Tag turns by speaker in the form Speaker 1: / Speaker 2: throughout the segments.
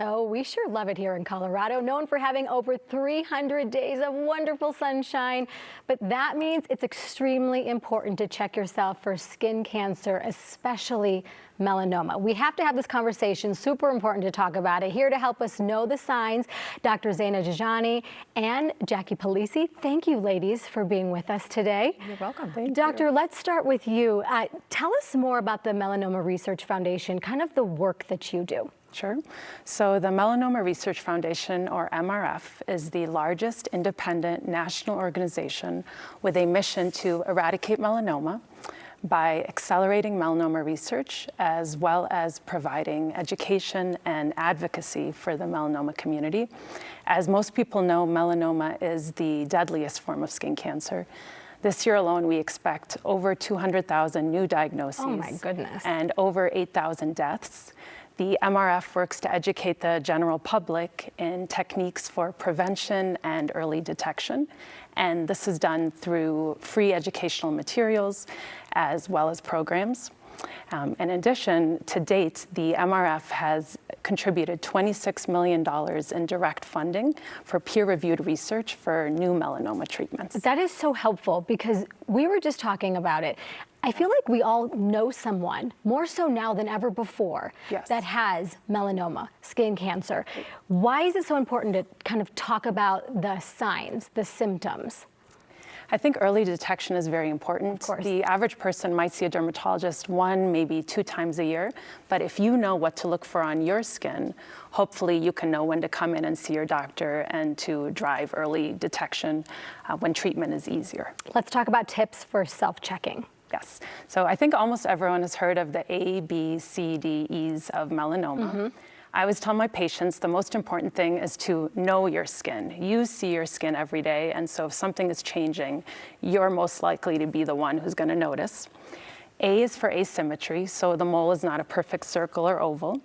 Speaker 1: Oh, we sure love it here in Colorado, known for having over 300 days of wonderful sunshine. But that means it's extremely important to check yourself for skin cancer, especially melanoma. We have to have this conversation, super important to talk about it. Here to help us know the signs, Dr. Zaina Jajani and Jackie Polisi. Thank you, ladies, for being with us today.
Speaker 2: You're welcome.
Speaker 1: Doctor, let's start with you. Tell us more about the Melanoma Research Foundation, kind of the work that you do.
Speaker 2: Sure. So the Melanoma Research Foundation, or MRF, is the largest independent national organization with a mission to eradicate melanoma by accelerating melanoma research, as well as providing education and advocacy for the melanoma community. As most people know, melanoma is the deadliest form of skin cancer. This year alone, we expect over 200,000 new diagnoses.
Speaker 1: Oh my goodness.
Speaker 2: And over 8,000 deaths. The MRF works to educate the general public in techniques for prevention and early detection. And this is done through free educational materials as well as programs. In addition, to date, the MRF has contributed $26 million in direct funding for peer-reviewed research for new melanoma treatments.
Speaker 1: That is so helpful because we were just talking about it. I feel like we all know someone, more so now than ever before,
Speaker 2: Yes.
Speaker 1: that has melanoma, skin cancer. Why is it so important to kind of talk about the signs, the symptoms?
Speaker 2: I think early detection is very important.
Speaker 1: Of course.
Speaker 2: The average person might see a dermatologist 1, maybe 2 times a year, but if you know what to look for on your skin, hopefully you can know when to come in and see your doctor and to drive early detection when treatment is easier.
Speaker 1: Let's talk about tips for self-checking.
Speaker 2: Yes. So I think almost everyone has heard of the A, B, C, D, E's of melanoma. I always tell my patients the most important thing is to know your skin. You see your skin every day, and so if something is changing, you're most likely to be the one who's going to notice. A is for asymmetry, so the mole is not a perfect circle or oval.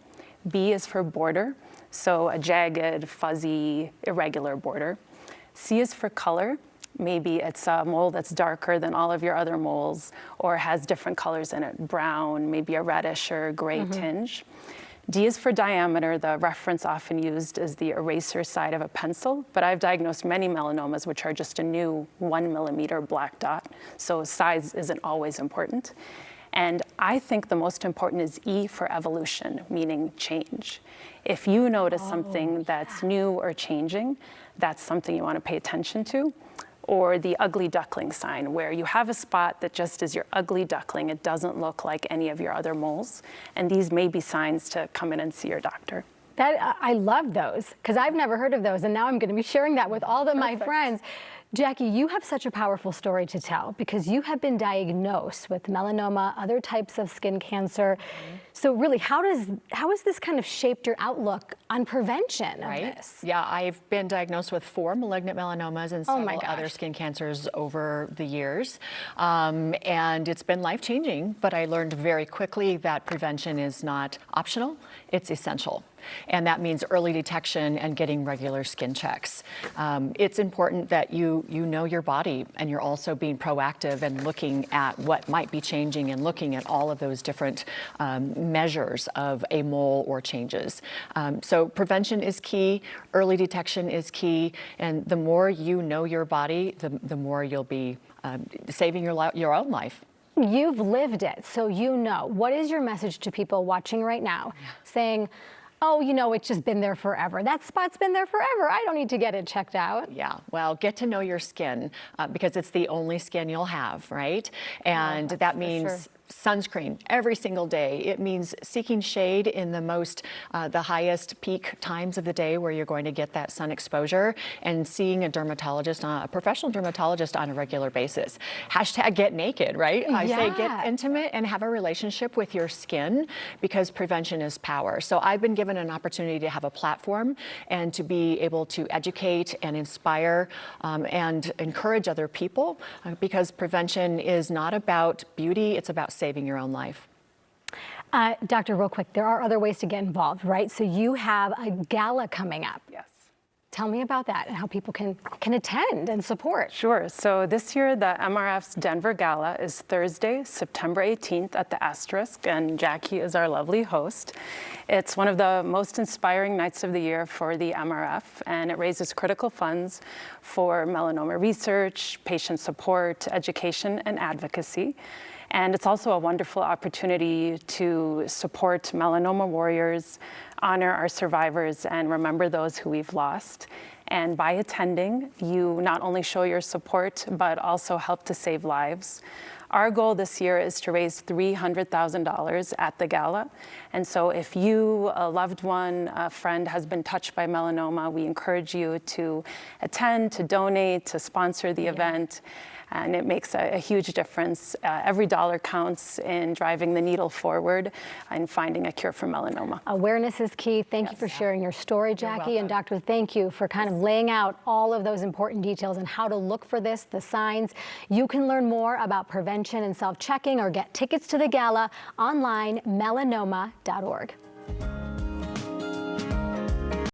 Speaker 2: B is for border, so a jagged, fuzzy, irregular border. C is for color. Maybe it's a mole that's darker than all of your other moles or has different colors in it, brown, maybe a reddish or gray tinge. D is for diameter. The reference often used is the eraser side of a pencil, but I've diagnosed many melanomas which are just a new 1 millimeter black dot, so size isn't always important. And I think the most important is E for evolution, meaning change. If you notice something that's new or changing, that's something you want to pay attention to. Or the ugly duckling sign, where you have a spot that just is your ugly duckling. It doesn't look like any of your other moles. And these may be signs to come in and see your doctor.
Speaker 1: I love those because I've never heard of those, and now I'm going to be sharing that with all of my friends. Jackie, you have such a powerful story to tell because you have been diagnosed with melanoma, other types of skin cancer. So really, how has this kind of shaped your outlook on prevention of this?
Speaker 3: Yeah, I've been diagnosed with 4 malignant melanomas and
Speaker 1: Oh my
Speaker 3: several other
Speaker 1: gosh.
Speaker 3: skin cancers over the years. And it's been life-changing, but I learned very quickly that prevention is not optional, it's essential. And that means early detection and getting regular skin checks. It's important that you know your body and you're also being proactive and looking at what might be changing and looking at all of those different measures of a mole or changes. So prevention is key, early detection is key, and the more you know your body, the more you'll be saving your own life.
Speaker 1: You've lived it, so you know. What is your message to people watching right now saying, oh, you know, it's just been there forever. That spot's been there forever. I don't need to get it checked out.
Speaker 3: Yeah, well, get to know your skin because it's the only skin you'll have, right? And that means sunscreen every single day. It means seeking shade in the highest peak times of the day where you're going to get that sun exposure, and seeing a dermatologist, a professional dermatologist on a regular basis. Hashtag get naked, right? I say get intimate and have a relationship with your skin because prevention is power. So I've been given an opportunity to have a platform and to be able to educate and inspire and encourage other people because prevention is not about beauty, it's about saving your own life.
Speaker 1: Doctor, real quick, there are other ways to get involved, right? So you have a gala coming up.
Speaker 2: Yes.
Speaker 1: Tell me about that and how people can attend and support.
Speaker 2: Sure. So this year, the MRF's Denver Gala is Thursday, September 18th at the Asterisk, and Jackie is our lovely host. It's one of the most inspiring nights of the year for the MRF, and it raises critical funds for melanoma research, patient support, education, and advocacy. And it's also a wonderful opportunity to support melanoma warriors, honor our survivors, and remember those who we've lost. And by attending, you not only show your support, but also help to save lives. Our goal this year is to raise $300,000 at the gala. And so if you, a loved one, a friend has been touched by melanoma, we encourage you to attend, to donate, to sponsor the event. And it makes a huge difference. Every dollar counts in driving the needle forward and finding a cure for melanoma.
Speaker 1: Awareness is key. Thank you for sharing your story, Jackie. And Doctor, thank you for kind of laying out all of those important details and how to look for this, the signs. You can learn more about prevention and self-checking or get tickets to the gala online, melanoma.org.